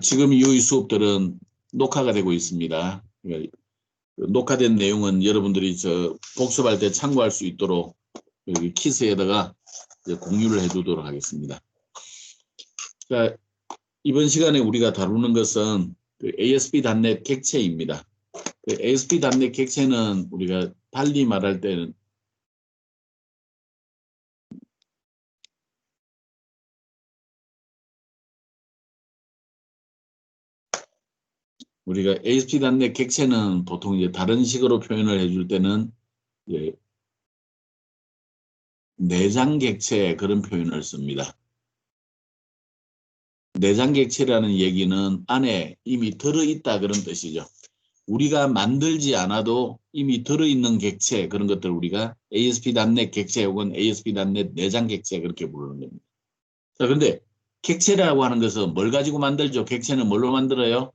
지금 이후의 수업들은 녹화가 되고 있습니다. 녹화된 내용은 여러분들이 복습할 때 참고할 수 있도록 여기 키스에다가 공유를 해두도록 하겠습니다. 자, 이번 시간에 우리가 다루는 것은 ASP.NET 객체입니다. ASP.NET 객체는 우리가 달리 말할 때는 우리가 ASP.NET 객체는 보통 이제 다른 식으로 표현을 해줄 때는 내장 객체 그런 표현을 씁니다. 내장 객체라는 얘기는 안에 이미 들어있다 그런 뜻이죠. 우리가 만들지 않아도 이미 들어있는 객체 그런 것들 우리가 ASP.NET 객체 혹은 ASP.NET 내장 객체 그렇게 부르는 겁니다. 자, 그런데 객체라고 하는 것은 뭘 가지고 만들죠? 객체는 뭘로 만들어요?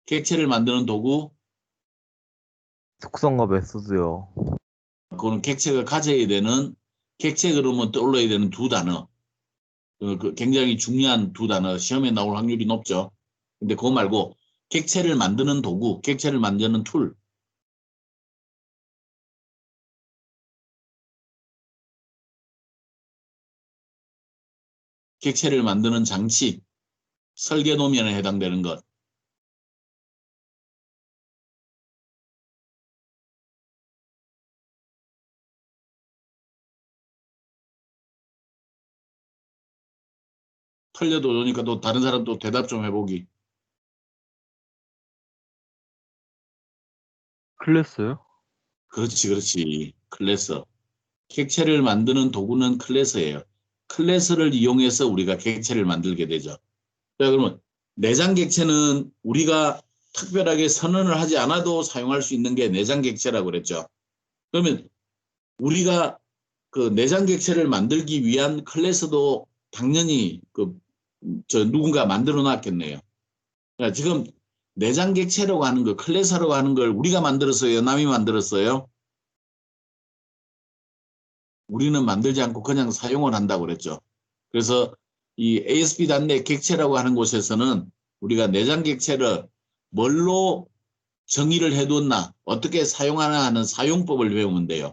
객체를 만드는 도구? 특성과 메소드요. 그거는 객체가 가져야 되는 객체 그러면 떠올라야 되는 두 단어. 굉장히 중요한 두 단어. 시험에 나올 확률이 높죠. 근데 그거 말고 객체를 만드는 도구, 객체를 만드는 툴. 객체를 만드는 장치, 설계 도면에 해당되는 것. 틀려도 그러니까 또 다른 사람 또 대답 좀 해보기. 클래스요? 그렇지, 그렇지. 클래스. 객체를 만드는 도구는 클래스예요. 클래스를 이용해서 우리가 객체를 만들게 되죠. 자, 그러면 내장 객체는 우리가 특별하게 선언을 하지 않아도 사용할 수 있는 게 내장 객체라고 그랬죠. 그러면 우리가 그 내장 객체를 만들기 위한 클래스도 당연히 누군가 만들어 놨겠네요. 그러니까 지금 내장 객체라고 하는 거, 클래스라고 하는 걸 우리가 만들었어요? 남이 만들었어요? 우리는 만들지 않고 그냥 사용을 한다고 그랬죠. 그래서 이 ASP.NET 객체라고 하는 곳에서는 우리가 내장 객체를 뭘로 정의를 해뒀나, 어떻게 사용하나 하는 사용법을 배우면 돼요.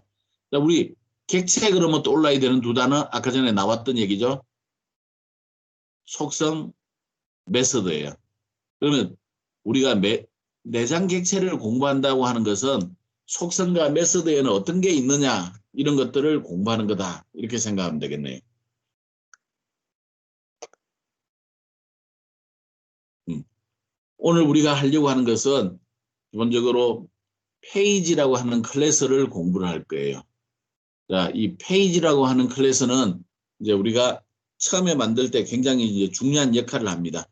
우리 객체 그러면 떠올라야 되는 두 단어, 아까 전에 나왔던 얘기죠. 속성, 메서드예요. 그러면 우리가 내장 객체를 공부한다고 하는 것은 속성과 메서드에는 어떤 게 있느냐 이런 것들을 공부하는 거다 이렇게 생각하면 되겠네요. 오늘 우리가 하려고 하는 것은 기본적으로 페이지라고 하는 클래스를 공부를 할 거예요. 자, 이 페이지라고 하는 클래스는 이제 우리가 처음에 만들 때 굉장히 이제 중요한 역할을 합니다.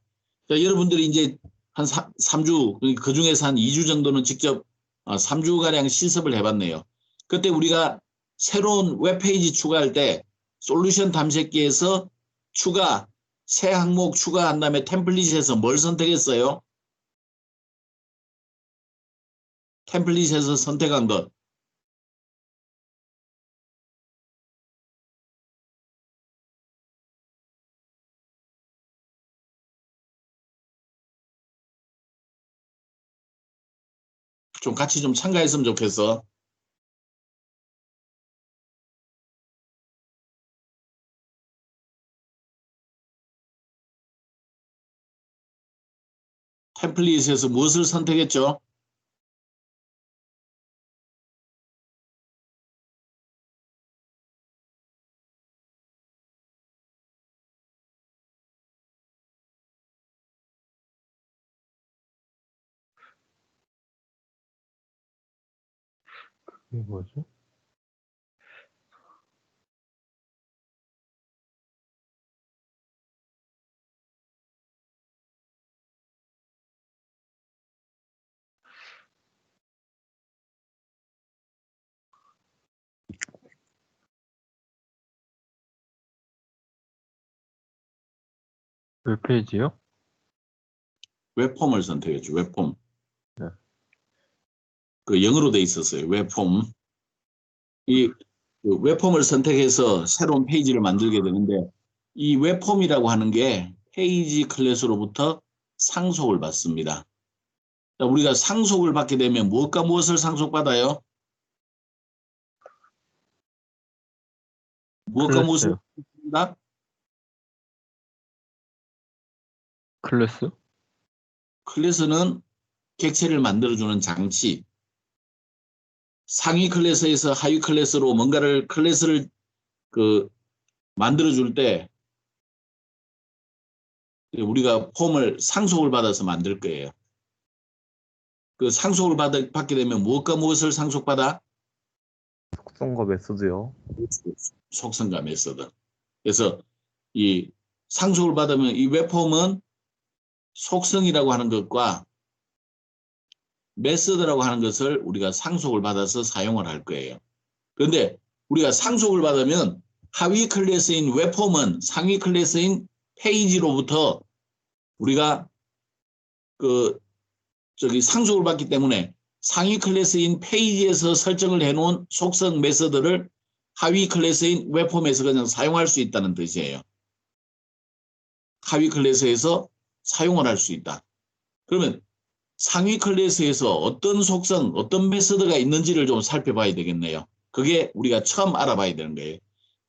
자, 여러분들이 이제 한 3주, 그 중에서 한 2주 정도는 직접 3주가량 실습을 해봤네요. 그때 우리가 새로운 웹페이지 추가할 때 솔루션 탐색기에서 새 항목 추가한 다음에 템플릿에서 뭘 선택했어요? 템플릿에서 선택한 것. 좀 같이 좀 참가했으면 좋겠어. 템플릿에서 무엇을 선택했죠? 이게 뭐지? 웹페이지요? 웹폼을 선택했죠. 웹폼. 네. 그 영어로 돼 있었어요. 웹폼. 이 웹폼을 선택해서 새로운 페이지를 만들게 되는데 이 웹폼이라고 하는 게 페이지 클래스로부터 상속을 받습니다. 자, 우리가 상속을 받게 되면 무엇과 무엇을 상속받아요? 무엇과 무엇을 클래스요. 상속받습니다? 클래스? 클래스는 객체를 만들어주는 장치. 상위 클래스에서 하위 클래스로 뭔가를 클래스를 만들어줄 때 우리가 폼을 상속을 받아서 만들 거예요. 그 상속을 받게 되면 무엇과 무엇을 상속받아? 속성과 메소드요. 속성과 메소드. 그래서 이 상속을 받으면 이 웹폼은 속성이라고 하는 것과 메소드라고 하는 것을 우리가 상속을 받아서 사용을 할 거예요. 그런데 우리가 상속을 받으면 하위 클래스인 웹폼은 상위 클래스인 페이지로부터 우리가 상속을 받기 때문에 상위 클래스인 페이지에서 설정을 해놓은 속성 메소드를 하위 클래스인 웹폼에서 그냥 사용할 수 있다는 뜻이에요. 하위 클래스에서 사용을 할 수 있다. 그러면 상위 클래스에서 어떤 속성, 어떤 메소드가 있는지를 좀 살펴봐야 되겠네요. 그게 우리가 처음 알아봐야 되는 거예요.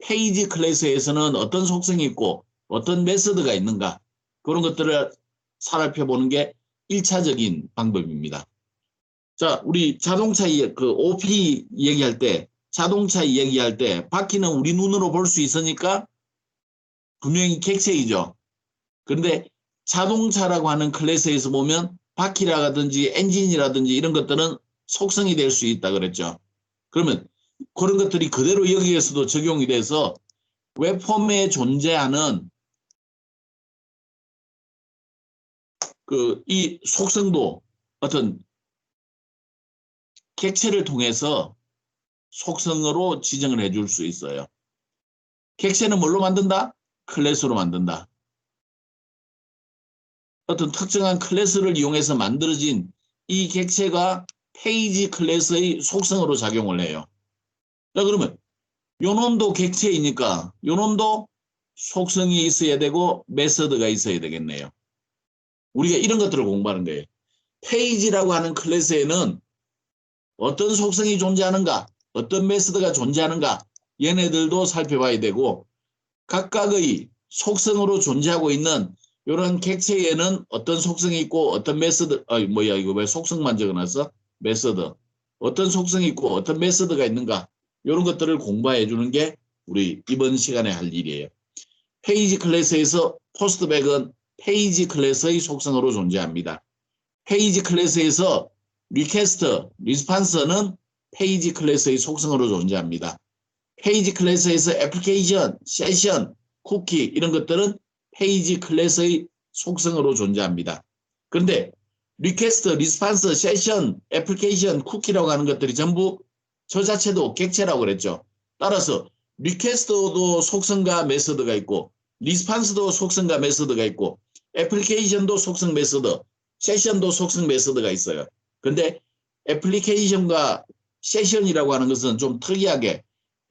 페이지 클래스에서는 어떤 속성이 있고 어떤 메소드가 있는가, 그런 것들을 살펴보는 게 1차적인 방법입니다. 자, 우리 자동차 OP 얘기할 때, 자동차 얘기할 때 바퀴는 우리 눈으로 볼 수 있으니까 분명히 객체이죠. 그런데 자동차라고 하는 클래스에서 보면 바퀴라든지 엔진이라든지 이런 것들은 속성이 될 수 있다 그랬죠. 그러면 그런 것들이 그대로 여기에서도 적용이 돼서 웹폼에 존재하는 이 속성도 어떤 객체를 통해서 속성으로 지정을 해줄 수 있어요. 객체는 뭘로 만든다? 클래스로 만든다. 어떤 특정한 클래스를 이용해서 만들어진 이 객체가 페이지 클래스의 속성으로 작용을 해요. 자, 그러면 요놈도 객체이니까 요놈도 속성이 있어야 되고 메서드가 있어야 되겠네요. 우리가 이런 것들을 공부하는 거예요. 페이지라고 하는 클래스에는 어떤 속성이 존재하는가, 어떤 메서드가 존재하는가, 얘네들도 살펴봐야 되고, 각각의 속성으로 존재하고 있는 이런 객체에는 어떤 속성이 있고 어떤 메서드, 이거 왜 속성만 적어놨어? 메서드. 어떤 속성이 있고 어떤 메서드가 있는가, 이런 것들을 공부해 주는 게 우리 이번 시간에 할 일이에요. 페이지 클래스에서 포스트백은 페이지 클래스의 속성으로 존재합니다. 페이지 클래스에서 리퀘스트, 리스판서는 페이지 클래스의 속성으로 존재합니다. 페이지 클래스에서 애플리케이션, 세션, 쿠키 이런 것들은 페이지 클래스의 속성으로 존재합니다. 그런데 리퀘스트, 리스판스, 세션, 애플리케이션, 쿠키라고 하는 것들이 전부 저 자체도 객체라고 그랬죠. 따라서 리퀘스트도 속성과 메서드가 있고, 리스판스도 속성과 메서드가 있고, 애플리케이션도 속성 메서드, 세션도 속성 메서드가 있어요. 근데 애플리케이션과 세션이라고 하는 것은 좀 특이하게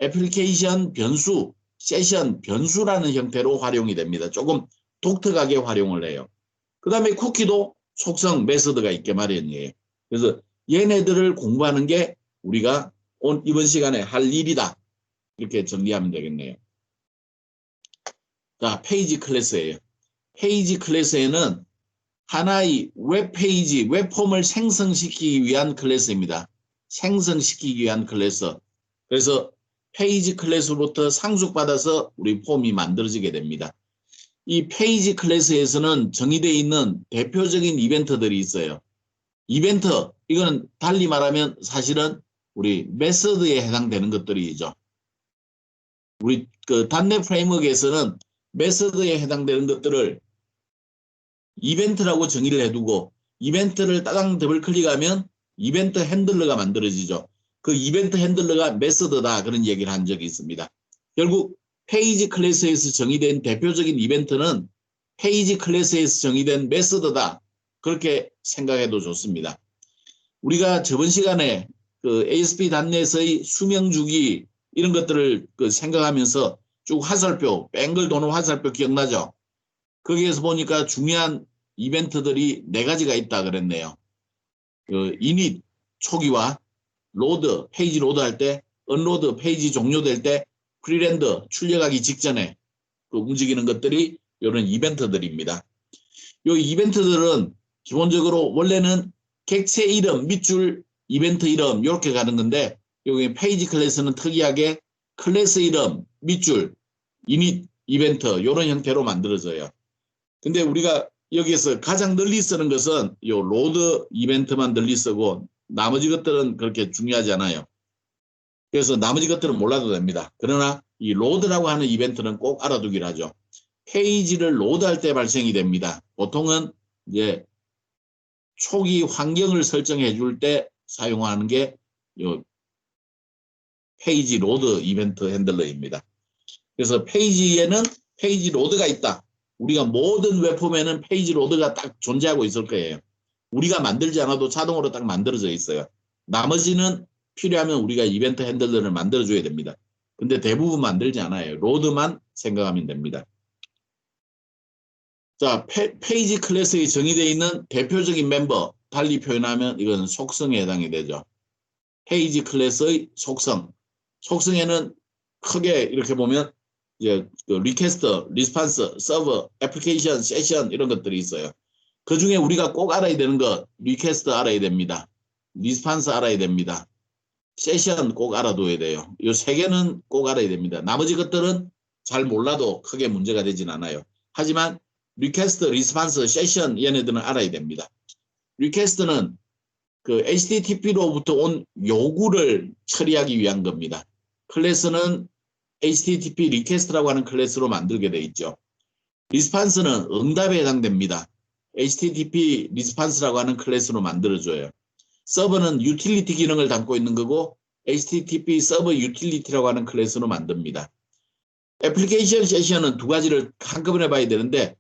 애플리케이션 변수, 세션 변수라는 형태로 활용이 됩니다. 조금 독특하게 활용을 해요. 그 다음에 쿠키도 속성 메서드가 있게 마련이에요. 그래서 얘네들을 공부하는 게 우리가 이번 시간에 할 일이다. 이렇게 정리하면 되겠네요. 자, 페이지 클래스예요. 페이지 클래스에는 하나의 웹페이지, 웹폼을 생성시키기 위한 클래스입니다. 생성시키기 위한 클래스. 그래서 페이지 클래스로부터 상속받아서 우리 폼이 만들어지게 됩니다. 이 페이지 클래스에서는 정의되어 있는 대표적인 이벤트들이 있어요. 이벤트, 이거는 달리 말하면 사실은 우리 메서드에 해당되는 것들이죠. 우리 .NET 프레임워크에서는 메서드에 해당되는 것들을 이벤트라고 정의를 해두고 이벤트를 따당 더블 클릭하면 이벤트 핸들러가 만들어지죠. 그 이벤트 핸들러가 메서드다, 그런 얘기를 한 적이 있습니다. 결국 페이지 클래스에서 정의된 대표적인 이벤트는 페이지 클래스에서 정의된 메서드다, 그렇게 생각해도 좋습니다. 우리가 저번 시간에 ASP.NET의 수명주기 이런 것들을 생각하면서 쭉 화살표, 뱅글 도는 화살표 기억나죠? 거기에서 보니까 중요한 이벤트들이 4가지가 있다 그랬네요. 그 init 초기화, 로드 페이지 로드할 때, 언로드 페이지 종료될 때, 프리랜더 출력하기 직전에 그 움직이는 것들이 이런 이벤트들입니다. 이 이벤트들은 기본적으로 원래는 객체 이름, 밑줄, 이벤트 이름 이렇게 가는 건데 여기 페이지 클래스는 특이하게 클래스 이름, 밑줄, 이닛, 이벤트 이런 형태로 만들어져요. 근데 우리가 여기에서 가장 널리 쓰는 것은 이 로드 이벤트만 널리 쓰고 나머지 것들은 그렇게 중요하지 않아요. 그래서 나머지 것들은 몰라도 됩니다. 그러나 이 로드라고 하는 이벤트는 꼭 알아두기를 하죠. 페이지를 로드할 때 발생이 됩니다. 보통은 이제 초기 환경을 설정해 줄 때 사용하는 게 요 페이지 로드 이벤트 핸들러입니다. 그래서 페이지에는 페이지 로드가 있다. 우리가 모든 웹폼에는 페이지 로드가 딱 존재하고 있을 거예요. 우리가 만들지 않아도 자동으로 딱 만들어져 있어요. 나머지는 필요하면 우리가 이벤트 핸들러를 만들어줘야 됩니다. 근데 대부분 만들지 않아요. 로드만 생각하면 됩니다. 자, 페이지 클래스에 정의되어 있는 대표적인 멤버, 달리 표현하면 이건 속성에 해당이 되죠. 페이지 클래스의 속성. 속성에는 크게 이렇게 보면 이제 그 리퀘스트, 리스판스, 서버, 애플리케이션, 세션 이런 것들이 있어요. 그 중에 우리가 꼭 알아야 되는 거 리퀘스트 알아야 됩니다. 리스판스 알아야 됩니다. 세션 꼭 알아둬야 돼요. 이 3개는 꼭 알아야 됩니다. 나머지 것들은 잘 몰라도 크게 문제가 되진 않아요. 하지만 리퀘스트, 리스판스, 세션 얘네들은 알아야 됩니다. 리퀘스트는 그 HTTP로부터 온 요구를 처리하기 위한 겁니다. 클래스는 HTTP 리퀘스트라고 하는 클래스로 만들게 돼 있죠. 리스판스는 응답에 해당됩니다. HTTP 리스판스라고 하는 클래스로 만들어줘요. 서버는 유틸리티 기능을 담고 있는 거고 HTTP 서버 유틸리티라고 하는 클래스로 만듭니다. 애플리케이션 세션은 2가지를 한꺼번에 봐야 되는데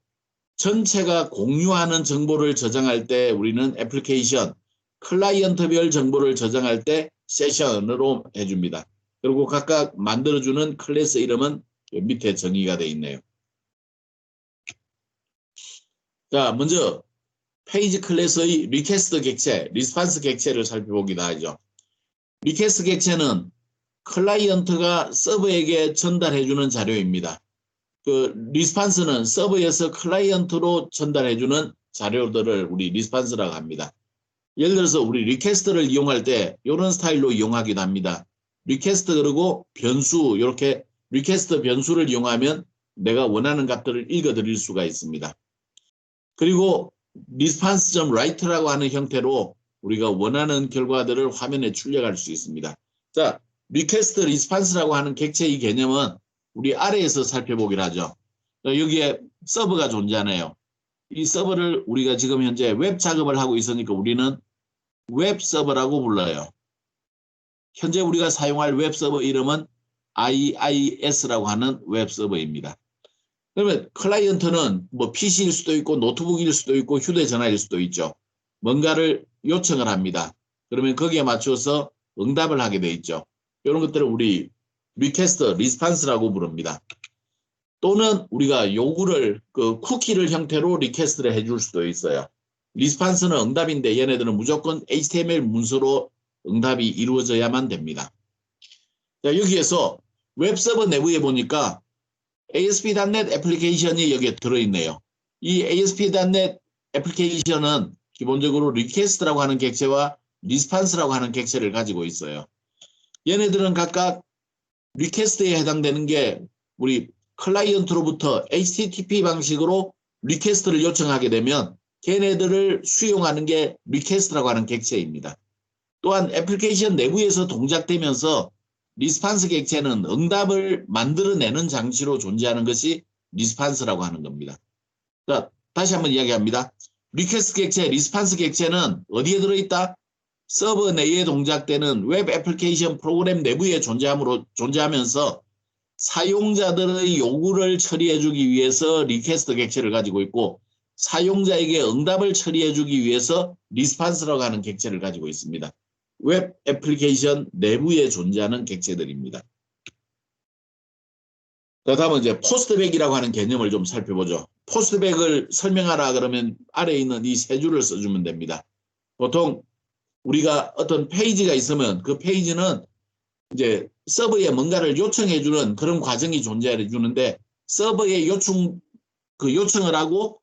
전체가 공유하는 정보를 저장할 때 우리는 애플리케이션, 클라이언트별 정보를 저장할 때 세션으로 해줍니다. 그리고 각각 만들어주는 클래스 이름은 밑에 정의가 되어 있네요. 자, 먼저 페이지 클래스의 리퀘스트 객체, 리스판스 객체를 살펴보기도 하죠. 리퀘스트 객체는 클라이언트가 서버에게 전달해주는 자료입니다. 그 리스판스는 서버에서 클라이언트로 전달해주는 자료들을 우리 리스판스라고 합니다. 예를 들어서 우리 리퀘스트를 이용할 때 이런 스타일로 이용하기도 합니다. 리퀘스트 그리고 변수 이렇게 리퀘스트 변수를 이용하면 내가 원하는 값들을 읽어드릴 수가 있습니다. 그리고 response.write라고 하는 형태로 우리가 원하는 결과들을 화면에 출력할 수 있습니다. 자, request response라고 하는 객체의 개념은 우리 아래에서 살펴보기로 하죠. 여기에 서버가 존재하네요. 이 서버를 우리가 지금 현재 웹 작업을 하고 있으니까 우리는 웹 서버라고 불러요. 현재 우리가 사용할 웹 서버 이름은 IIS라고 하는 웹 서버입니다. 그러면 클라이언트는 뭐 PC일 수도 있고 노트북일 수도 있고 휴대전화일 수도 있죠. 뭔가를 요청을 합니다. 그러면 거기에 맞춰서 응답을 하게 돼 있죠. 이런 것들을 우리 리퀘스트, 리스판스라고 부릅니다. 또는 우리가 요구를 그 쿠키를 형태로 리퀘스트를 해줄 수도 있어요. 리스판스는 응답인데 얘네들은 무조건 HTML 문서로 응답이 이루어져야만 됩니다. 자, 여기에서 웹서버 내부에 보니까 ASP.NET 애플리케이션이 여기에 들어있네요. 이 ASP.NET 애플리케이션은 기본적으로 리퀘스트라고 하는 객체와 리스판스라고 하는 객체를 가지고 있어요. 얘네들은 각각 리퀘스트에 해당되는 게 우리 클라이언트로부터 HTTP 방식으로 리퀘스트를 요청하게 되면 걔네들을 수용하는 게 리퀘스트라고 하는 객체입니다. 또한 애플리케이션 내부에서 동작되면서 리스판스 객체는 응답을 만들어내는 장치로 존재하는 것이 리스판스라고 하는 겁니다. 자, 다시 한번 이야기합니다. 리퀘스트 객체, 리스판스 객체는 어디에 들어있다? 서버 내에 동작되는 웹 애플리케이션 프로그램 내부에 존재하면서 사용자들의 요구를 처리해주기 위해서 리퀘스트 객체를 가지고 있고 사용자에게 응답을 처리해주기 위해서 리스판스라고 하는 객체를 가지고 있습니다. 웹 애플리케이션 내부에 존재하는 객체들입니다. 자, 다음은 이제 포스트백이라고 하는 개념을 좀 살펴보죠. 포스트백을 설명하라 그러면 아래에 있는 이 세 줄을 써주면 됩니다. 보통 우리가 어떤 페이지가 있으면 그 페이지는 이제 서버에 뭔가를 요청해주는 그런 과정이 존재해 주는데 서버에 요청을 하고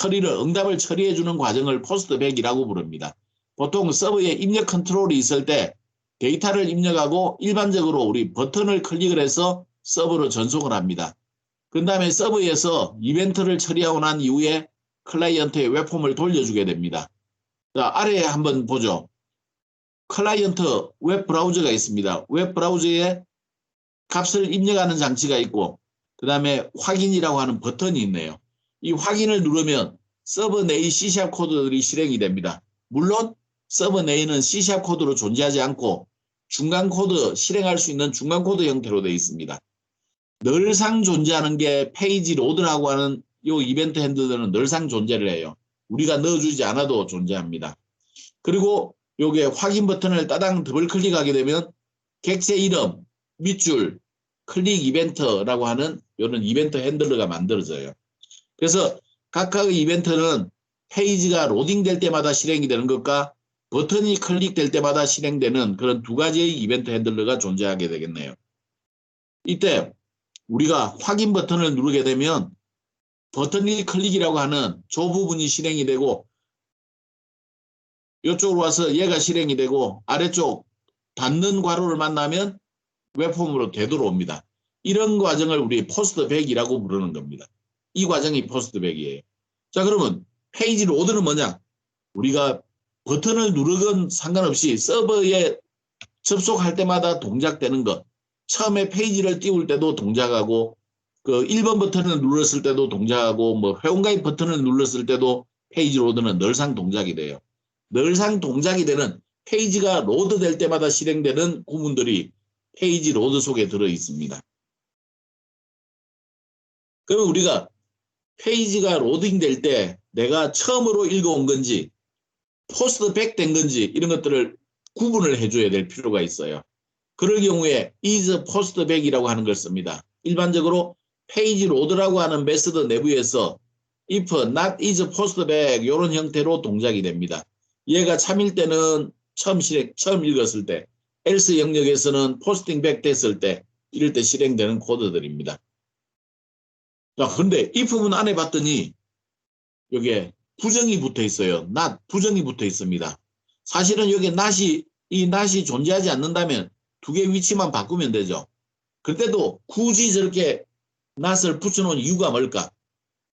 응답을 처리해주는 과정을 포스트백이라고 부릅니다. 보통 서버에 입력 컨트롤이 있을 때 데이터를 입력하고 일반적으로 우리 버튼을 클릭을 해서 서버로 전송을 합니다. 그 다음에 서버에서 이벤트를 처리하고 난 이후에 클라이언트의 웹폼을 돌려주게 됩니다. 자, 아래에 한번 보죠. 클라이언트 웹 브라우저가 있습니다. 웹 브라우저에 값을 입력하는 장치가 있고 그 다음에 확인이라고 하는 버튼이 있네요. 이 확인을 누르면 서버 내의 C# 코드들이 실행이 됩니다. 물론 서버 내에는 C# 코드로 존재하지 않고 중간 코드, 실행할 수 있는 중간 코드 형태로 되어 있습니다. 늘상 존재하는 게 페이지 로드라고 하는 이 이벤트 핸들들은 늘상 존재를 해요. 우리가 넣어주지 않아도 존재합니다. 그리고 요게 확인 버튼을 따당 더블 클릭하게 되면 객체 이름, 밑줄, 클릭 이벤트라고 하는 이런 이벤트 핸들러가 만들어져요. 그래서 각각의 이벤트는 페이지가 로딩될 때마다 실행이 되는 것과 버튼이 클릭될 때마다 실행되는 그런 두 가지의 이벤트 핸들러가 존재하게 되겠네요. 이때 우리가 확인 버튼을 누르게 되면 버튼이 클릭이라고 하는 저 부분이 실행이 되고 이쪽으로 와서 얘가 실행이 되고 아래쪽 닫는 괄호를 만나면 웹폼으로 되돌아옵니다. 이런 과정을 우리 포스트백이라고 부르는 겁니다. 이 과정이 포스트백이에요. 자, 그러면 페이지 로드는 뭐냐? 우리가 버튼을 누르건 상관없이 서버에 접속할 때마다 동작되는 것. 처음에 페이지를 띄울 때도 동작하고 그 1번 버튼을 눌렀을 때도 동작하고 뭐 회원가입 버튼을 눌렀을 때도 페이지 로드는 늘상 동작이 돼요. 늘상 동작이 되는 페이지가 로드될 때마다 실행되는 구문들이 페이지 로드 속에 들어 있습니다. 그러면 우리가 페이지가 로딩될 때 내가 처음으로 읽어온 건지 포스트백 된 건지 이런 것들을 구분을 해줘야 될 필요가 있어요. 그럴 경우에 is postback이라고 하는 걸 씁니다. 일반적으로 페이지 로드라고 하는 메서드 내부에서 if not is postback 이런 형태로 동작이 됩니다. 얘가 참일 때는 처음 읽었을 때, else 영역에서는 posting back 됐을 때 이럴 때 실행되는 코드들입니다. 자, 그런데 if문 안에 봤더니 여기에 부정이 붙어 있어요. not 부정이 붙어 있습니다. 사실은 여기 이 not이 존재하지 않는다면 두 개 위치만 바꾸면 되죠. 그때도 굳이 저렇게 not을 붙여놓은 이유가 뭘까?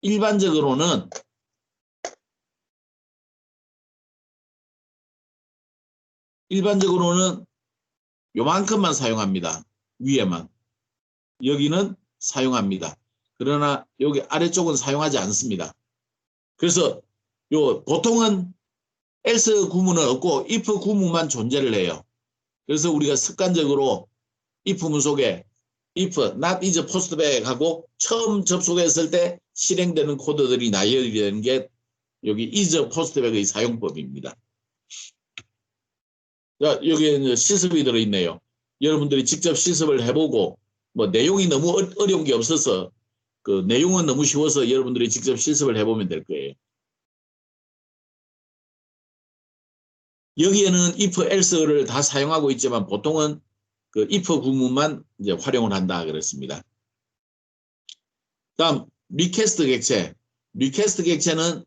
일반적으로는 요만큼만 사용합니다. 위에만. 여기는 사용합니다. 그러나 여기 아래쪽은 사용하지 않습니다. 그래서 보통은 else 구문은 없고 if 구문만 존재를 해요. 그래서 우리가 습관적으로 if문 속에 if not is postback 하고 처음 접속했을 때 실행되는 코드들이 나열이 되는 게 여기 is postback의 사용법입니다. 자, 여기에 실습이 들어있네요. 여러분들이 직접 실습을 해보고 뭐 내용이 너무 어려운 게 없어서 그 내용은 너무 쉬워서 여러분들이 직접 실습을 해보면 될 거예요. 여기에는 if, else를 다 사용하고 있지만 보통은 그 if 구문만 이제 활용을 한다 그랬습니다. 다음 리퀘스트 객체. 리퀘스트 객체는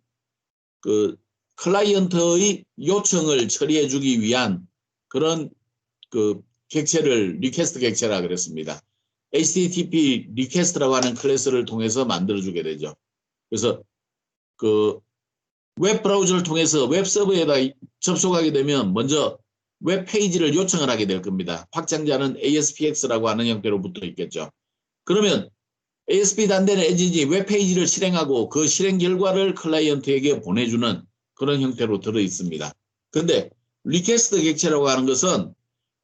그 클라이언트의 요청을 처리해 주기 위한 그런 그 객체를 리퀘스트 객체라 그랬습니다. HTTP 리퀘스트라고 하는 클래스를 통해서 만들어 주게 되죠. 그래서 그 웹 브라우저를 통해서 웹 서버에다 접속하게 되면 먼저 웹 페이지를 요청을 하게 될 겁니다. 확장자는 ASPX라고 하는 형태로 붙어 있겠죠. 그러면 ASP 단대는 엔진이 웹 페이지를 실행하고 그 실행 결과를 클라이언트에게 보내주는 그런 형태로 들어 있습니다. 그런데 리퀘스트 객체라고 하는 것은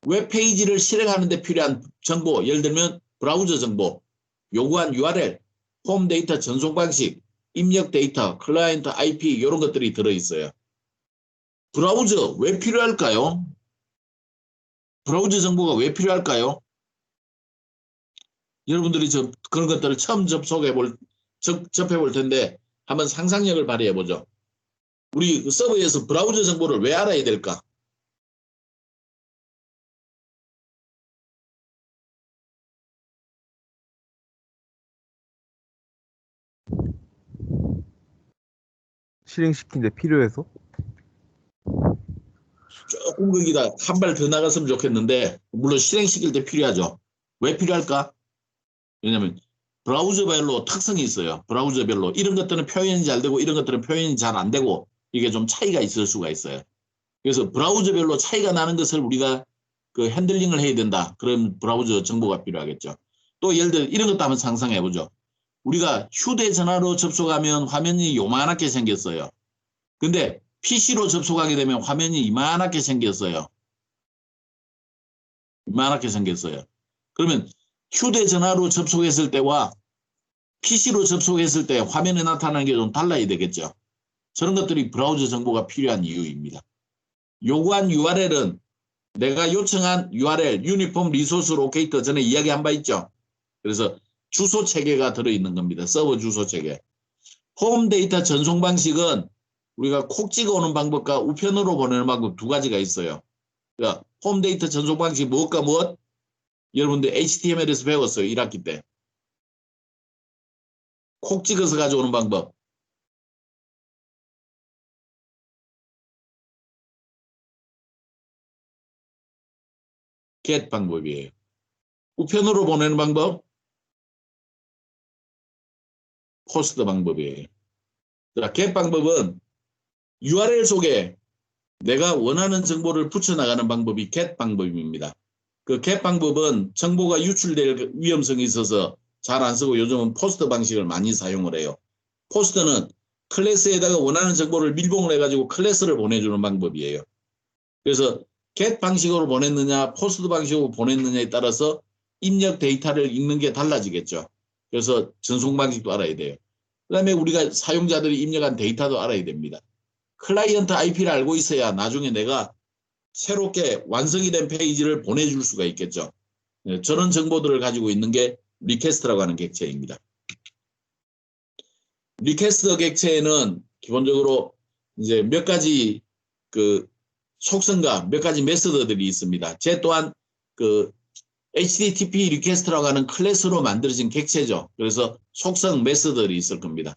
웹 페이지를 실행하는 데 필요한 정보, 예를 들면 브라우저 정보, 요구한 URL, 폼 데이터 전송 방식, 입력 데이터, 클라이언트 IP 이런 것들이 들어있어요. 브라우저 왜 필요할까요? 브라우저 정보가 왜 필요할까요? 여러분들이 그런 것들을 처음 접해 볼 텐데 한번 상상력을 발휘해 보죠. 우리 그 서버에서 브라우저 정보를 왜 알아야 될까? 실행시킨 데 필요해서? 조금 거기다 한 발 더 나갔으면 좋겠는데 물론 실행시킬 때 필요하죠. 왜 필요할까? 왜냐하면 브라우저별로 특성이 있어요. 브라우저별로 이런 것들은 표현이 잘 되고 이런 것들은 표현이 잘 안 되고 이게 좀 차이가 있을 수가 있어요. 그래서 브라우저별로 차이가 나는 것을 우리가 그 핸들링을 해야 된다. 그런 브라우저 정보가 필요하겠죠. 또 예를 들어 이런 것도 한번 상상해 보죠. 우리가 휴대전화로 접속하면 화면이 요만하게 생겼어요. 근데 PC로 접속하게 되면 화면이 이만하게 생겼어요. 이만하게 생겼어요. 그러면 휴대전화로 접속했을 때와 PC로 접속했을 때 화면에 나타나는 게 좀 달라야 되겠죠. 저런 것들이 브라우저 정보가 필요한 이유입니다. 요구한 URL은 내가 요청한 URL, 유니폼 리소스 로케이터 전에 이야기한 바 있죠. 그래서 주소 체계가 들어있는 겁니다. 서버 주소 체계. 홈 데이터 전송 방식은 우리가 콕 찍어 오는 방법과 우편으로 보내는 방법 두 가지가 있어요. 그러니까 홈 데이터 전송 방식 무엇과 무엇? 여러분들 HTML에서 배웠어요. 1학기 때. 콕 찍어서 가져오는 방법. get 방법이에요. 우편으로 보내는 방법. post 방법이에요. 자, get 방법은 URL 속에 내가 원하는 정보를 붙여나가는 방법이 get 방법입니다. 그 get 방법은 정보가 유출될 위험성이 있어서 잘 안 쓰고 요즘은 포스트 방식을 많이 사용을 해요. 포스트는 클래스에다가 원하는 정보를 밀봉을 해가지고 클래스를 보내주는 방법이에요. 그래서 get 방식으로 보냈느냐 포스트 방식으로 보냈느냐에 따라서 입력 데이터를 읽는 게 달라지겠죠. 그래서 전송 방식도 알아야 돼요. 그 다음에 우리가 사용자들이 입력한 데이터도 알아야 됩니다. 클라이언트 IP를 알고 있어야 나중에 내가 새롭게 완성이 된 페이지를 보내줄 수가 있겠죠. 저런 정보들을 가지고 있는 게 리퀘스트라고 하는 객체입니다. 리퀘스트 객체에는 기본적으로 이제 몇 가지 그 속성과 몇 가지 메서드들이 있습니다. 제 또한 그 HTTP 리퀘스트라고 하는 클래스로 만들어진 객체죠. 그래서 속성 메서드들이 있을 겁니다.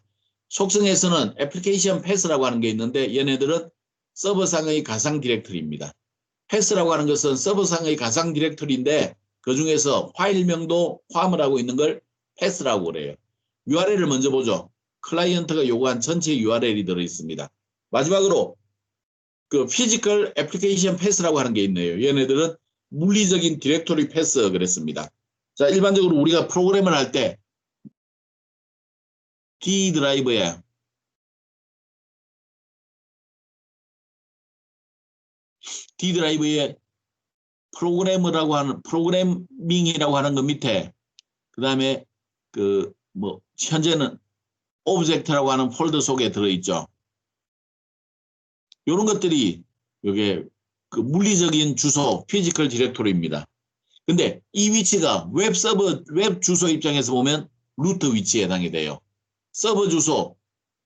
속성에서는 애플리케이션 패스라고 하는 게 있는데 얘네들은 서버상의 가상 디렉터리입니다. 패스라고 하는 것은 서버상의 가상 디렉터리인데 그중에서 파일명도 포함을 하고 있는 걸 패스라고 그래요. URL을 먼저 보죠. 클라이언트가 요구한 전체 URL이 들어있습니다. 마지막으로 그 피지컬 애플리케이션 패스라고 하는 게 있네요. 얘네들은 물리적인 디렉토리 패스 그랬습니다. 자, 일반적으로 우리가 프로그램을 할 때 D 드라이브에 프로그래밍이라고 하는 거 밑에 그다음에 그 뭐 현재는 오브젝트라고 하는 폴더 속에 들어있죠. 이런 것들이 이게 그 물리적인 주소, 피지컬 디렉토리입니다. 근데 이 위치가 웹 주소 입장에서 보면 루트 위치에 해당이 돼요. 서버 주소,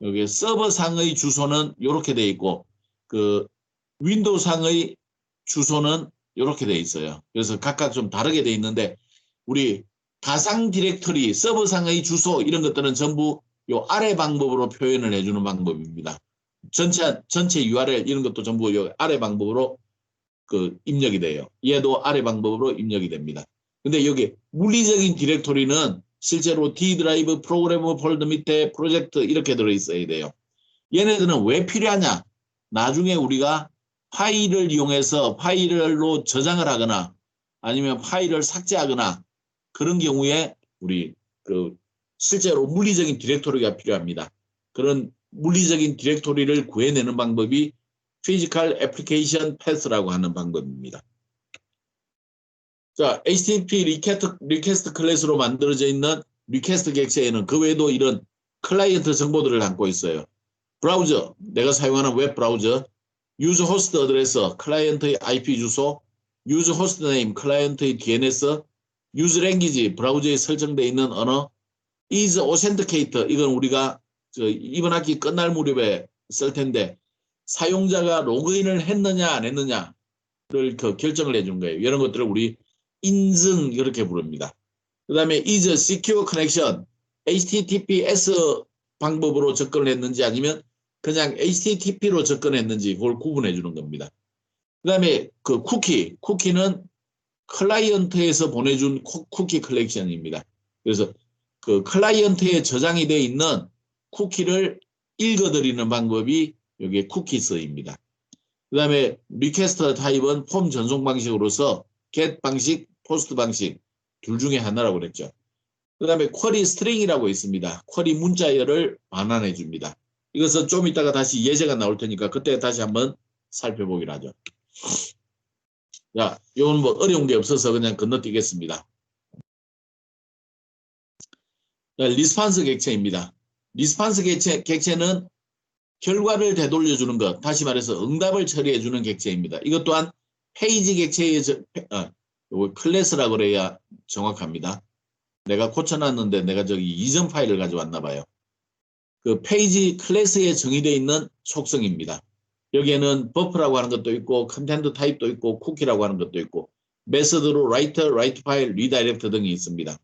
여기 서버 상의 주소는 이렇게 돼 있고 그 윈도우 상의 주소는 이렇게 돼 있어요. 그래서 각각 좀 다르게 돼 있는데 우리 가상 디렉터리, 서버 상의 주소 이런 것들은 전부 요 아래 방법으로 표현을 해주는 방법입니다. 전체 URL 이런 것도 전부 요 아래 방법으로 그 입력이 돼요. 얘도 아래 방법으로 입력이 됩니다. 근데 여기 물리적인 디렉토리는 실제로 D 드라이브, 프로그래머 폴더 밑에 프로젝트 이렇게 들어있어야 돼요. 얘네들은 왜 필요하냐? 나중에 우리가 파일을 이용해서 파일로 저장을 하거나 아니면 파일을 삭제하거나 그런 경우에 우리 그 실제로 물리적인 디렉토리가 필요합니다. 그런 물리적인 디렉토리를 구해내는 방법이 피지컬 애플리케이션 패스라고 하는 방법입니다. 자, HTTP 리퀘스트 클래스로 만들어져 있는 리퀘스트 객체에는 그 외에도 이런 클라이언트 정보들을 담고 있어요. 브라우저, 내가 사용하는 웹 브라우저, 유저 호스트 어드레스, 클라이언트의 IP 주소, 유저 호스트 네임, 클라이언트의 DNS, 유저 랭귀지, 브라우저에 설정되어 있는 언어, is authenticator, 이건 우리가 이번 학기 끝날 무렵에 쓸 텐데 사용자가 로그인을 했느냐 안 했느냐를 결정을 해준 거예요. 이런 것들을 우리 인증 이렇게 부릅니다. 그 다음에 is secure connection, HTTPS 방법으로 접근을 했는지 아니면 그냥 HTTP로 접근했는지 그걸 구분해 주는 겁니다. 그 다음에 그 쿠키는 클라이언트에서 보내준 쿠키 컬렉션입니다. 그래서 그 클라이언트에 저장이 되어 있는 쿠키를 읽어드리는 방법이 여기 쿠키스입니다. 그 다음에 리퀘스트 타입은 폼 전송 방식으로서 get 방식, 포스트 방식 둘 중에 하나라고 그랬죠. 그 다음에 쿼리 스트링이라고 있습니다. 쿼리 문자열을 반환해 줍니다. 이것은 좀 이따가 다시 예제가 나올 테니까 그때 다시 한번 살펴보기로 하죠. 자, 이건 뭐 어려운 게 없어서 그냥 건너뛰겠습니다. 자, 리스판스 객체입니다. 리스판스 객체는 결과를 되돌려주는 것, 다시 말해서 응답을 처리해주는 객체입니다. 이것 또한 페이지 객체의 클래스라고 그래야 정확합니다. 내가 고쳐놨는데 내가 저기 이전 파일을 가져왔나 봐요. 그 페이지 클래스에 정의되어 있는 속성입니다. 여기에는 버프라고 하는 것도 있고 컨텐트 타입도 있고 쿠키라고 하는 것도 있고 메서드로 라이트 파일, 리다이렉트 등이 있습니다.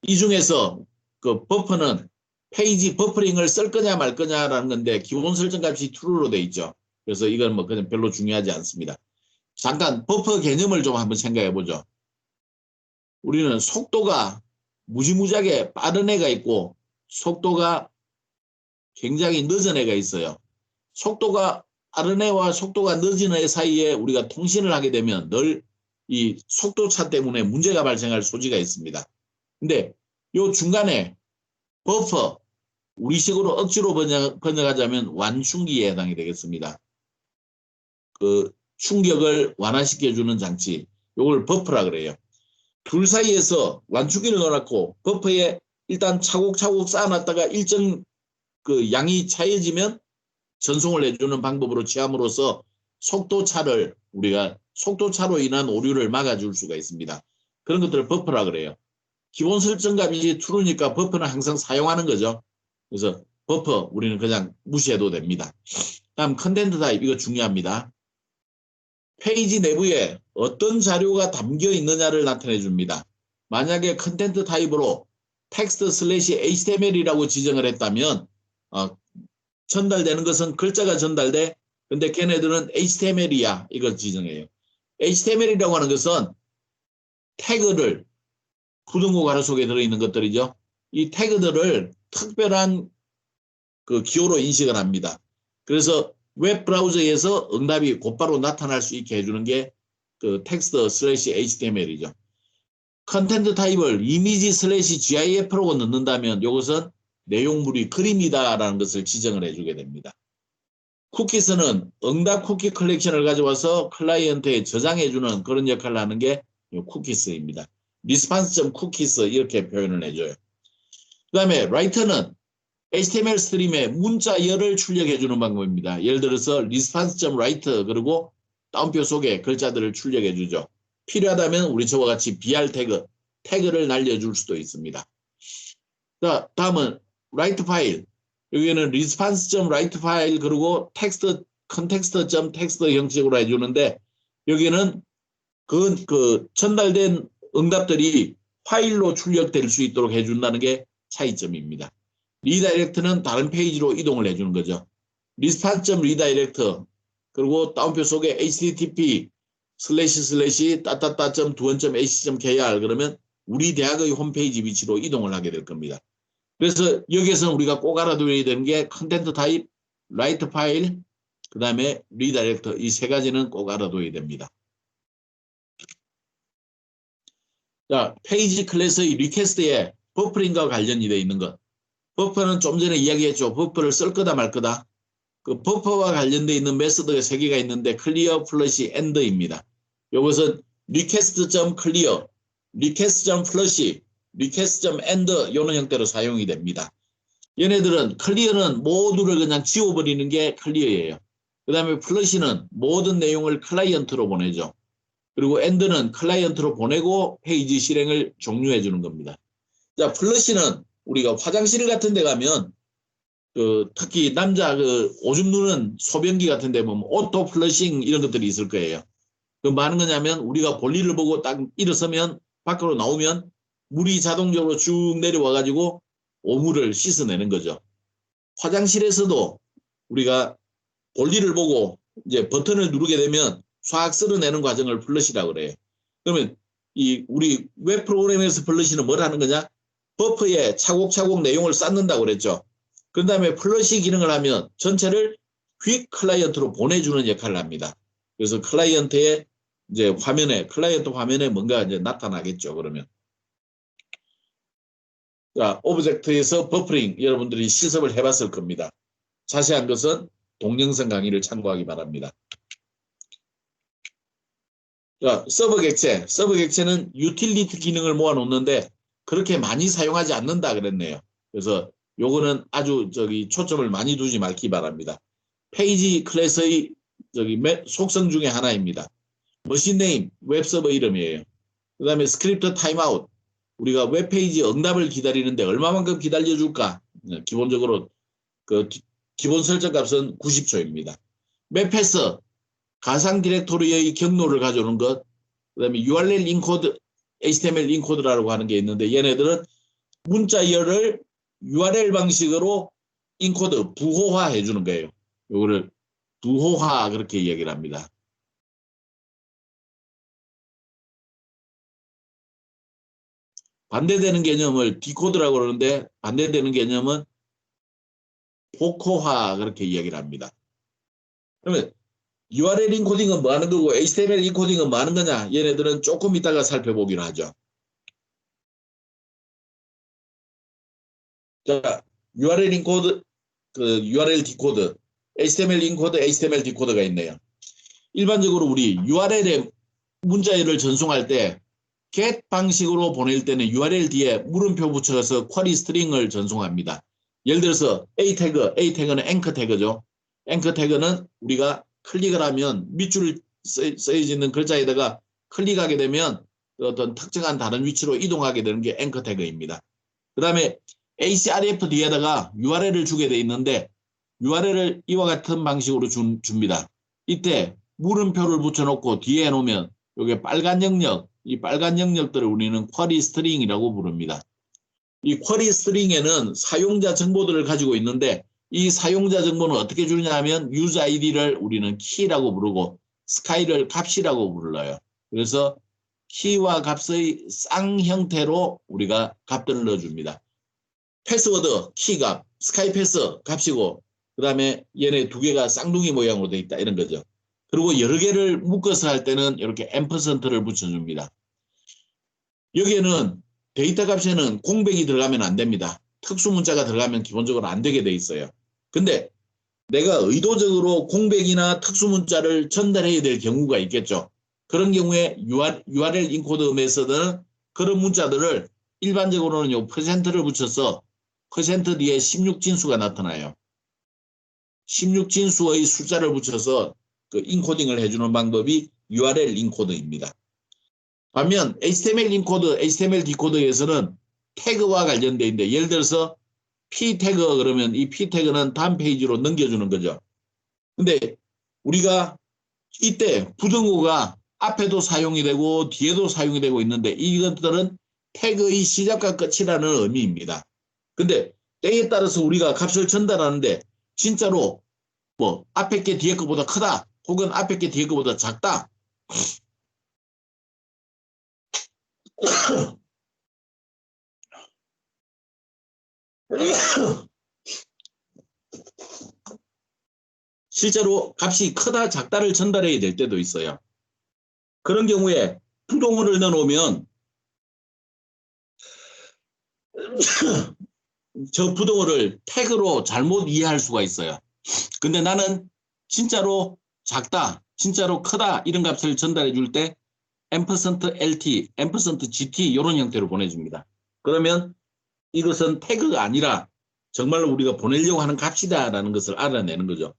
이 중에서 그 버프는 페이지 버퍼링을 쓸 거냐 말 거냐라는 건데 기본 설정 값이 true로 돼 있죠. 그래서 이건 뭐 그냥 별로 중요하지 않습니다. 잠깐 버퍼 개념을 좀 한번 생각해 보죠. 우리는 속도가 무지무지하게 빠른 애가 있고 속도가 굉장히 늦은 애가 있어요. 속도가 빠른 애와 속도가 늦은 애 사이에 우리가 통신을 하게 되면 늘 이 속도차 때문에 문제가 발생할 소지가 있습니다. 근데 요 중간에 버퍼, 우리식으로 억지로 번역하자면 완충기에 해당이 되겠습니다. 그 충격을 완화시켜주는 장치, 요걸 버퍼라 그래요. 둘 사이에서 완충기를 넣어놨고 버퍼에 일단 차곡차곡 쌓아놨다가 일정 그 양이 차해지면 전송을 해주는 방법으로 취함으로써 속도차를 우리가 속도차로 인한 오류를 막아줄 수가 있습니다. 그런 것들을 버퍼라 그래요. 기본 설정값이 true니까 버퍼는 항상 사용하는 거죠. 그래서 버퍼 우리는 그냥 무시해도 됩니다. 다음 컨텐트 타입 이거 중요합니다. 페이지 내부에 어떤 자료가 담겨 있느냐를 나타내 줍니다. 만약에 컨텐트 타입으로 text/html이라고 지정을 했다면 전달되는 것은 글자가 전달돼. 근데 걔네들은 HTML이야. 이걸 지정해요. HTML이라고 하는 것은 태그를 부등호 가로 속에 들어있는 것들이죠. 이 태그들을 특별한 그 기호로 인식을 합니다. 그래서 웹 브라우저에서 응답이 곧바로 나타날 수 있게 해주는 게 그 text/html이죠. 컨텐트 타입을 이미지/gif라고 넣는다면 이것은 내용물이 그림이다라는 것을 지정을 해주게 됩니다. 쿠키스는 응답 쿠키 컬렉션을 가져와서 클라이언트에 저장해주는 그런 역할을 하는 게 쿠키스입니다. response.cookies 이렇게 표현을 해줘요. 그 다음에 write는 HTML 스트림에 문자열을 출력해주는 방법입니다. 예를 들어서 response.write 그리고 따옴표 속에 글자들을 출력해주죠. 필요하다면 우리 저와 같이 br 태그를 날려줄 수도 있습니다. 자, 다음은 write 파일. 여기는 response.write 파일 그리고 context.text 형식으로 해주는데 여기는 그 전달된 응답들이 파일로 출력될 수 있도록 해준다는 게 차이점입니다. 리다이렉트는 다른 페이지로 이동을 해주는 거죠. response.redirect 그리고 따옴표 속에 http //*ac.kr 그러면 우리 대학의 홈페이지 위치로 이동을 하게 될 겁니다. 그래서 여기에서는 우리가 꼭 알아둬야 되는 게 컨텐트 타입, 라이트 파일, 그 다음에 리다이렉트 이 세 가지는 꼭 알아둬야 됩니다. 자, 페이지 클래스의 리퀘스트에 버퍼링과 관련이 되어 있는 것. 버퍼는 좀 전에 이야기했죠. 버퍼를 쓸 거다 말 거다. 그 버퍼와 관련되어 있는 메서드가 3개가 있는데 클리어, 플러시, 엔드입니다. 이것은 request.clear, request.flush, request.end 이런 형태로 사용이 됩니다. 얘네들은 클리어는 모두를 그냥 지워버리는 게 클리어예요. 그 다음에 플러시는 모든 내용을 클라이언트로 보내죠. 그리고 엔드는 클라이언트로 보내고 페이지 실행을 종료해 주는 겁니다. 자, 플러시는 우리가 화장실 같은 데 가면 특히 남자 오줌 누는 소변기 같은 데 보면 오토 플러싱 이런 것들이 있을 거예요. 그 많은 거냐면 우리가 볼일을 보고 딱 일어서면 밖으로 나오면 물이 자동적으로 쭉 내려와 가지고 오물을 씻어내는 거죠. 화장실에서도 우리가 볼일을 보고 이제 버튼을 누르게 되면 싹 쓸어내는 과정을 플러시라고 그래요. 그러면 우리 웹 프로그램에서 플러시는 뭘 하는 거냐? 버퍼에 차곡차곡 내용을 쌓는다고 그랬죠. 그 다음에 플러시 기능을 하면 전체를 퀵 클라이언트로 보내주는 역할을 합니다. 그래서 클라이언트의 이제 클라이언트 화면에 뭔가 이제 나타나겠죠. 그러면. 자, 오브젝트에서 버퍼링 여러분들이 실습을 해봤을 겁니다. 자세한 것은 동영상 강의를 참고하기 바랍니다. 자, 서버 객체. 서버 객체는 유틸리티 기능을 모아놓는데 그렇게 많이 사용하지 않는다 그랬네요. 그래서 요거는 아주 초점을 많이 두지 말기 바랍니다. 페이지 클래스의 속성 중에 하나입니다. 머신 네임, 웹 서버 이름이에요. 그 다음에 스크립트 타임아웃. 우리가 웹페이지 응답을 기다리는데 얼마만큼 기다려줄까? 기본적으로 기본 설정 값은 90초입니다. 맵패스, 가상 디렉토리의 경로를 가져오는 것. 그 다음에 URL 인코드, HTML 인코드라고 하는 게 있는데 얘네들은 문자열을 URL 방식으로 인코드, 부호화 해주는 거예요. 요거를 부호화 그렇게 이야기를 합니다. 반대되는 개념을 디코드라고 그러는데 반대되는 개념은 복호화 그렇게 이야기를 합니다. 그러면 URL 인코딩은 뭐 하는 거고 HTML 인코딩은 뭐 하는 거냐? 얘네들은 조금 이따가 살펴보기로 하죠. 자, URL 인코드, URL 디코드, HTML 인코드, HTML 디코드가 있네요. 일반적으로 우리 URL에 문자열을 전송할 때 get 방식으로 보낼 때는 URL 뒤에 물음표 붙여서 쿼리 스트링을 전송합니다. 예를 들어서 A 태그는 앵커 태그죠. 앵커 태그는 우리가 클릭을 하면 밑줄 쓰여져 있는 글자에다가 클릭하게 되면 어떤 특정한 다른 위치로 이동하게 되는 게 앵커 태그입니다. 그 다음에 ACRF 뒤에다가 URL을 주게 돼 있는데 URL을 이와 같은 방식으로 줍니다. 이때 물음표를 붙여놓고 뒤에 놓으면 이게 빨간 영역, 이 빨간 영역들을 우리는 쿼리 스트링이라고 부릅니다. 이 쿼리 스트링에는 사용자 정보들을 가지고 있는데 이 사용자 정보는 어떻게 주느냐 하면 유저 아이디를 우리는 키라고 부르고 스카이를 값이라고 불러요. 그래서 키와 값의 쌍 형태로 우리가 값들을 넣어줍니다. 패스워드 키값, 스카이 패스 값이고 그 다음에 얘네 두 개가 쌍둥이 모양으로 되어 있다 이런 거죠. 그리고 여러 개를 묶어서 할 때는 이렇게 앰퍼센트를 붙여줍니다. 여기에는 데이터 값에는 공백이 들어가면 안 됩니다. 특수 문자가 들어가면 기본적으로 안 되게 돼 있어요. 근데 내가 의도적으로 공백이나 특수 문자를 전달해야 될 경우가 있겠죠. 그런 경우에 URL 인코드 메서드는 그런 문자들을 일반적으로는 요 퍼센트를 붙여서 퍼센트 뒤에 16진수가 나타나요. 16진수의 숫자를 붙여서 인코딩을 해주는 방법이 URL 인코드입니다. 반면 HTML 인코드, HTML 디코드에서는 태그와 관련되어 있는데 예를 들어서 P 태그 그러면 이 P 태그는 다음 페이지로 넘겨주는 거죠. 근데 우리가 이때 부등호가 앞에도 사용이 되고 뒤에도 사용이 되고 있는데 이것들은 태그의 시작과 끝이라는 의미입니다. 근데 때에 따라서 우리가 값을 전달하는데 진짜로 뭐 앞에 게 뒤에 거보다 크다 혹은 앞에 게 뒤에 거보다 작다 실제로 값이 크다 작다를 전달해야 될 때도 있어요. 그런 경우에 부동호를 넣어놓으면 저 부동호를 태그로 잘못 이해할 수가 있어요. 근데 나는 진짜로 작다, 진짜로 크다 이런 값을 전달해 줄 때 %LT, %GT 이런 형태로 보내줍니다. 그러면 이것은 태그가 아니라 정말로 우리가 보내려고 하는 값이다라는 것을 알아내는 거죠.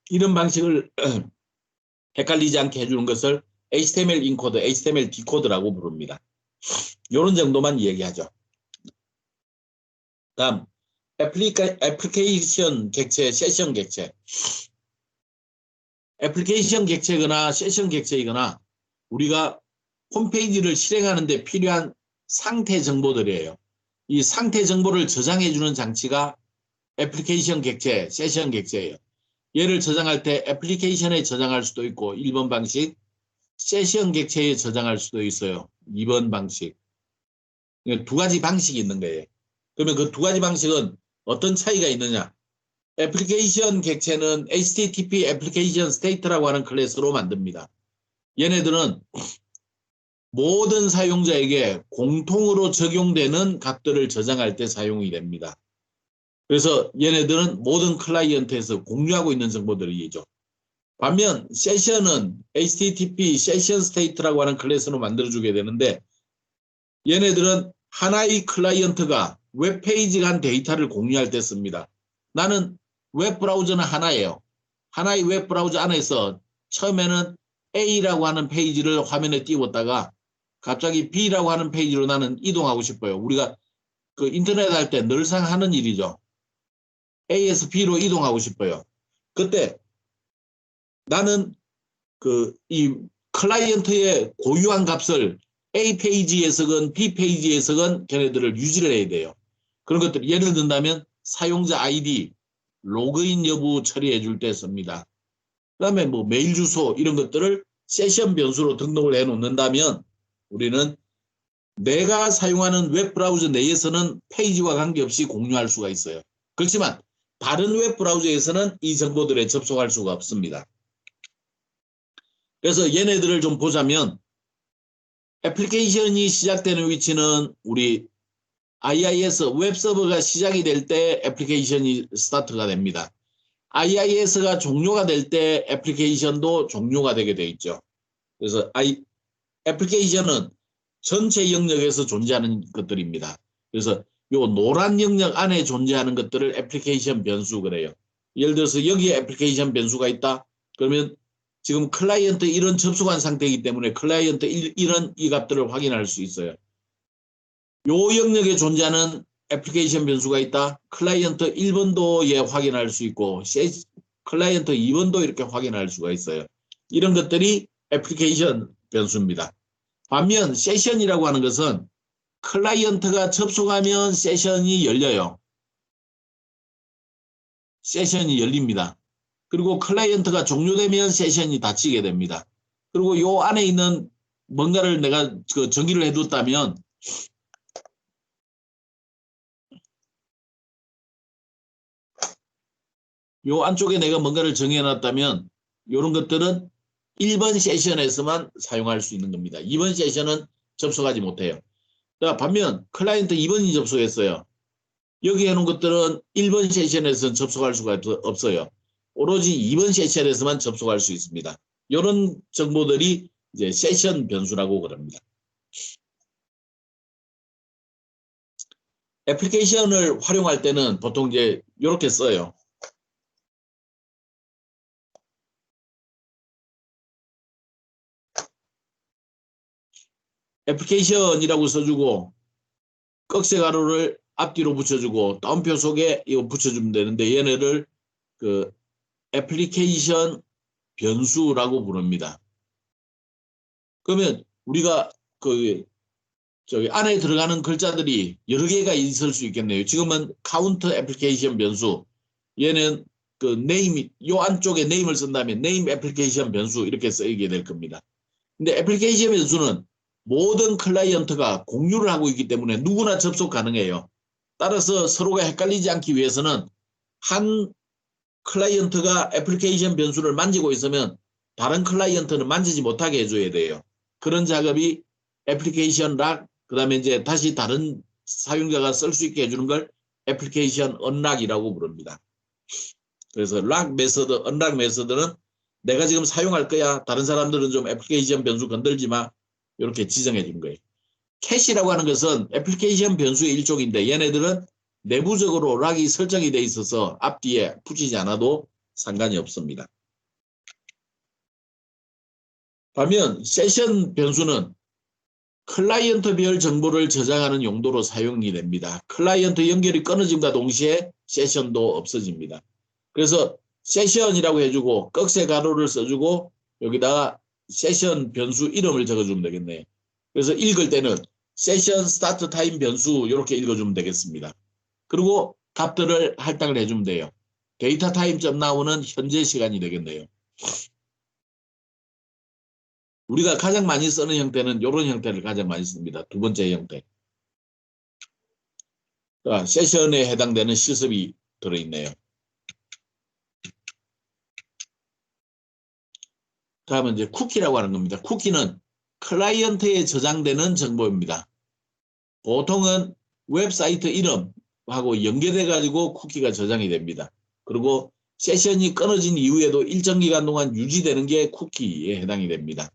이런 방식을 헷갈리지 않게 해주는 것을 HTML 인코드, HTML 디코드라고 부릅니다. 이런 정도만 얘기하죠. 다음 애플리케이션 객체, 세션 객체. 애플리케이션 객체거나 세션 객체이거나 우리가 홈페이지를 실행하는 데 필요한 상태 정보들이에요. 이 상태 정보를 저장해주는 장치가 애플리케이션 객체, 세션 객체예요. 얘를 저장할 때 애플리케이션에 저장할 수도 있고 1번 방식, 세션 객체에 저장할 수도 있어요. 2번 방식. 두 가지 방식이 있는 거예요. 그러면 그 두 가지 방식은 어떤 차이가 있느냐? 애플리케이션 객체는 HTTP 애플리케이션 스테이트라고 하는 클래스로 만듭니다. 얘네들은 모든 사용자에게 공통으로 적용되는 값들을 저장할 때 사용이 됩니다. 그래서 얘네들은 모든 클라이언트에서 공유하고 있는 정보들이죠. 반면 세션은 HTTP 세션 스테이트라고 하는 클래스로 만들어주게 되는데 얘네들은 하나의 클라이언트가 웹페이지 간 데이터를 공유할 때 씁니다. 나는 웹브라우저는 하나예요. 하나의 웹브라우저 안에서 처음에는 A라고 하는 페이지를 화면에 띄웠다가 갑자기 B라고 하는 페이지로 나는 이동하고 싶어요. 우리가 그 인터넷 할 때 늘상 하는 일이죠. A에서 B로 이동하고 싶어요. 그때 나는 이 클라이언트의 고유한 값을 A 페이지에서건 B 페이지에서건 걔네들을 유지를 해야 돼요. 그런 것들 예를 든다면 사용자 아이디, 로그인 여부 처리해 줄 때 씁니다. 그 다음에 뭐 메일 주소 이런 것들을 세션 변수로 등록을 해 놓는다면 우리는 내가 사용하는 웹브라우저 내에서는 페이지와 관계없이 공유할 수가 있어요. 그렇지만 다른 웹브라우저에서는 이 정보들에 접속할 수가 없습니다. 그래서 얘네들을 좀 보자면 애플리케이션이 시작되는 위치는 우리 IIS 웹서버가 시작이 될 때 애플리케이션이 스타트가 됩니다. IIS가 종료가 될 때 애플리케이션도 종료가 되게 돼 있죠. 그래서 애플리케이션은 전체 영역에서 존재하는 것들입니다. 그래서 요 노란 영역 안에 존재하는 것들을 애플리케이션 변수 그래요. 예를 들어서 여기에 애플리케이션 변수가 있다. 그러면 지금 클라이언트 1은 접속한 상태이기 때문에 클라이언트 1은 이 값들을 확인할 수 있어요. 요 영역에 존재하는 애플리케이션 변수가 있다. 클라이언트 1번도 예 확인할 수 있고 클라이언트 2번도 이렇게 확인할 수가 있어요. 이런 것들이 애플리케이션 변수입니다. 반면 세션이라고 하는 것은 클라이언트가 접속하면 세션이 열려요. 세션이 열립니다. 그리고 클라이언트가 종료되면 세션이 닫히게 됩니다. 그리고 요 안에 있는 뭔가를 내가 정의를 해뒀다면 요 안쪽에 내가 뭔가를 정해놨다면 이런 것들은 1번 세션에서만 사용할 수 있는 겁니다. 2번 세션은 접속하지 못해요. 자, 반면 클라이언트 2번이 접속했어요. 여기 해놓은 것들은 1번 세션에서는 접속할 수가 없어요. 오로지 2번 세션에서만 접속할 수 있습니다. 이런 정보들이 이제 세션 변수라고 그럽니다. 애플리케이션을 활용할 때는 보통 이제 이렇게 써요. 애플리케이션이라고 써주고 꺽쇠 가로를 앞뒤로 붙여주고 따옴표 속에 이거 붙여주면 되는데 얘네를 그 애플리케이션 변수라고 부릅니다. 그러면 우리가 저기 안에 들어가는 글자들이 여러 개가 있을 수 있겠네요. 지금은 카운트 애플리케이션 변수, 얘는 그 네임, 요 안쪽에 네임을 쓴다면 네임 애플리케이션 변수 이렇게 쓰이게 될 겁니다. 근데 애플리케이션 변수는 모든 클라이언트가 공유를 하고 있기 때문에 누구나 접속 가능해요. 따라서 서로가 헷갈리지 않기 위해서는 한 클라이언트가 애플리케이션 변수를 만지고 있으면 다른 클라이언트는 만지지 못하게 해줘야 돼요. 그런 작업이 애플리케이션 락, 그 다음에 이제 다시 다른 사용자가 쓸 수 있게 해주는 걸 애플리케이션 언락이라고 부릅니다. 그래서 락 메서드, 언락 메서드는 내가 지금 사용할 거야. 다른 사람들은 좀 애플리케이션 변수 건들지 마. 이렇게 지정해 주는 거예요. 캐시라고 하는 것은 애플리케이션 변수의 일종인데 얘네들은 내부적으로 락이 설정이 돼 있어서 앞뒤에 붙이지 않아도 상관이 없습니다. 반면 세션 변수는 클라이언트별 정보를 저장하는 용도로 사용이 됩니다. 클라이언트 연결이 끊어짐과 동시에 세션도 없어집니다. 그래서 세션이라고 해주고 꺽쇠 가로를 써주고 여기다가 세션 변수 이름을 적어주면 되겠네요. 그래서 읽을 때는 세션 스타트 타임 변수 이렇게 읽어주면 되겠습니다. 그리고 값들을 할당을 해주면 돼요. 데이터 타임점 나오는 현재 시간이 되겠네요. 우리가 가장 많이 쓰는 형태는 이런 형태를 가장 많이 씁니다. 두 번째 형태. 자, 세션에 해당되는 실습이 들어있네요. 다음은 이제 쿠키라고 하는 겁니다. 쿠키는 클라이언트에 저장되는 정보입니다. 보통은 웹사이트 이름하고 연계돼 가지고 쿠키가 저장이 됩니다. 그리고 세션이 끊어진 이후에도 일정 기간 동안 유지되는 게 쿠키에 해당이 됩니다.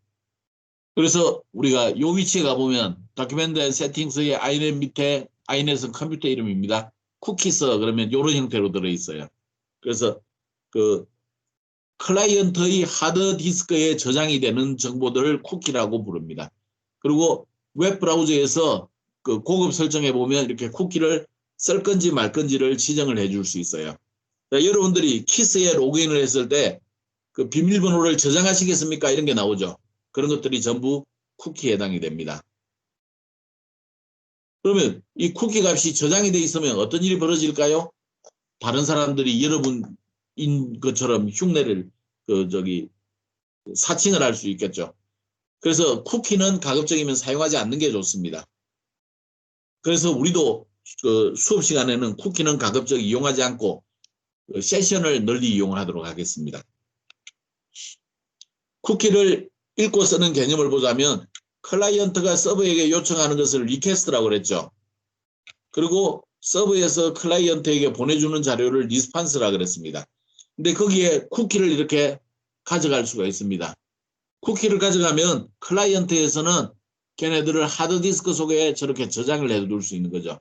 그래서 우리가 이 위치에 가보면 도큐멘트 앤 세팅스의 아이넷 밑에 아이넷은 컴퓨터 이름입니다. 쿠키스 그러면 이런 형태로 들어있어요. 그래서 그 클라이언트의 하드디스크에 저장이 되는 정보들을 쿠키라고 부릅니다. 그리고 웹 브라우저에서 그 고급 설정해 보면 이렇게 쿠키를 쓸 건지 말 건지를 지정을 해줄 수 있어요. 자, 여러분들이 키스에 로그인을 했을 때 그 비밀번호를 저장하시겠습니까? 이런 게 나오죠. 그런 것들이 전부 쿠키에 해당이 됩니다. 그러면 이 쿠키 값이 저장이 돼 있으면 어떤 일이 벌어질까요? 다른 사람들이 여러분인 것처럼 흉내를 사칭을 할 수 있겠죠. 그래서 쿠키는 가급적이면 사용하지 않는 게 좋습니다. 그래서 우리도 그 수업 시간에는 쿠키는 가급적 이용하지 않고 세션을 널리 이용하도록 하겠습니다. 쿠키를 읽고 쓰는 개념을 보자면 클라이언트가 서버에게 요청하는 것을 리퀘스트라고 그랬죠. 그리고 서버에서 클라이언트에게 보내주는 자료를 리스판스라고 그랬습니다. 근데 거기에 쿠키를 이렇게 가져갈 수가 있습니다. 쿠키를 가져가면 클라이언트에서는 걔네들을 하드디스크 속에 저렇게 저장을 해둘 수 있는 거죠.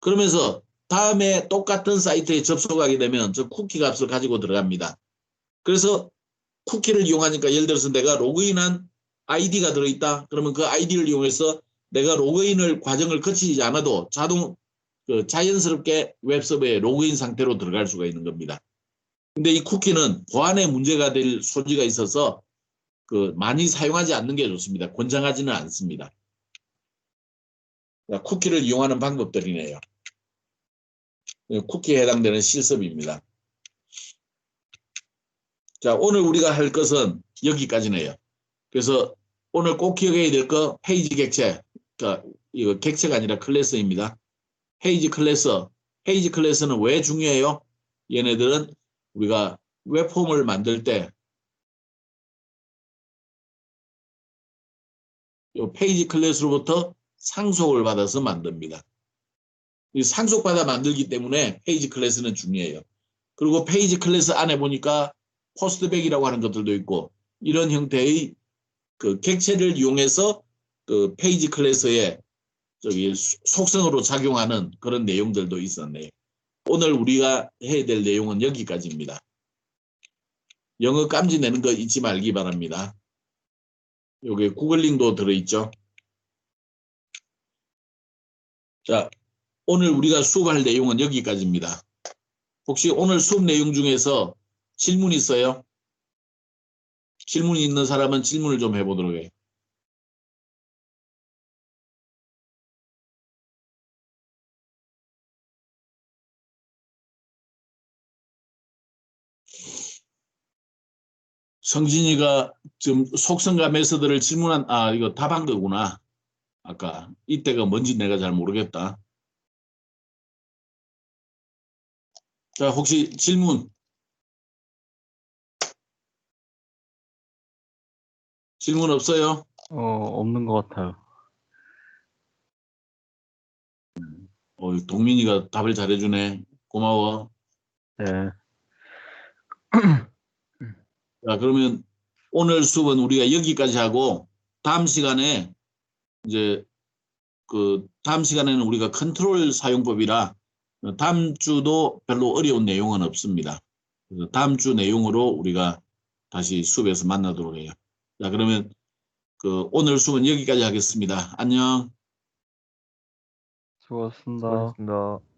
그러면서 다음에 똑같은 사이트에 접속하게 되면 저 쿠키 값을 가지고 들어갑니다. 그래서 쿠키를 이용하니까 예를 들어서 내가 로그인한 아이디가 들어있다. 그러면 그 아이디를 이용해서 내가 로그인을 과정을 거치지 않아도 자연스럽게 웹서버에 로그인 상태로 들어갈 수가 있는 겁니다. 근데 이 쿠키는 보안에 문제가 될 소지가 있어서 많이 사용하지 않는 게 좋습니다. 권장하지는 않습니다. 쿠키를 이용하는 방법들이네요. 쿠키에 해당되는 실습입니다. 자, 오늘 우리가 할 것은 여기까지네요. 그래서 오늘 꼭 기억해야 될 거 페이지 객체. 이거 객체가 아니라 클래스입니다. 페이지 클래스. 페이지 클래스는 왜 중요해요? 얘네들은 우리가 웹폼을 만들 때 이 페이지 클래스로부터 상속을 받아서 만듭니다. 이 상속받아 만들기 때문에 페이지 클래스는 중요해요. 그리고 페이지 클래스 안에 보니까 포스트백이라고 하는 것들도 있고 이런 형태의 그 객체를 이용해서 그 페이지 클래스의 속성으로 작용하는 그런 내용들도 있었네요. 오늘 우리가 해야 될 내용은 여기까지입니다. 영어 깜지 내는 거 잊지 말기 바랍니다. 여기 구글링도 들어있죠. 자, 오늘 우리가 수업할 내용은 여기까지입니다. 혹시 오늘 수업 내용 중에서 질문 있어요? 질문이 있는 사람은 질문을 좀 해보도록 해요. 성진이가 지금 속성과 메서드를 이거 답한 거구나. 아까 이때가 뭔지 내가 잘 모르겠다. 자, 혹시 질문? 질문 없어요? 없는 것 같아요. 동민이가 답을 잘해주네. 고마워. 네. 자, 그러면 오늘 수업은 우리가 여기까지 하고 다음 시간에 이제 다음 시간에는 우리가 컨트롤 사용법이라 다음 주도 별로 어려운 내용은 없습니다. 그래서 다음 주 내용으로 우리가 다시 수업에서 만나도록 해요. 자, 그러면 오늘 수업은 여기까지 하겠습니다. 안녕. 수고하셨습니다. 수고하셨습니다.